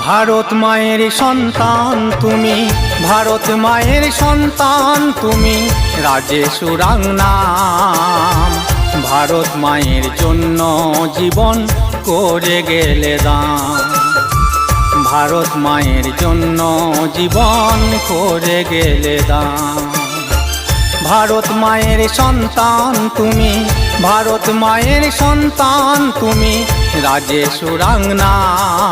ভারত মায়ের সন্তান তুমি, ভারত মায়ের সন্তান তুমি, রাজে সুরাঙ্গনাম। ভারত মায়ের জন্য জীবন করে গেলে দান, ভারত মায়ের জন্য জীবন করে গেলে দান। ভারত মায়ের সন্তান তুমি, ভারত মায়ের সন্তান তুমি, রাজে সুরাঙ্গনাম।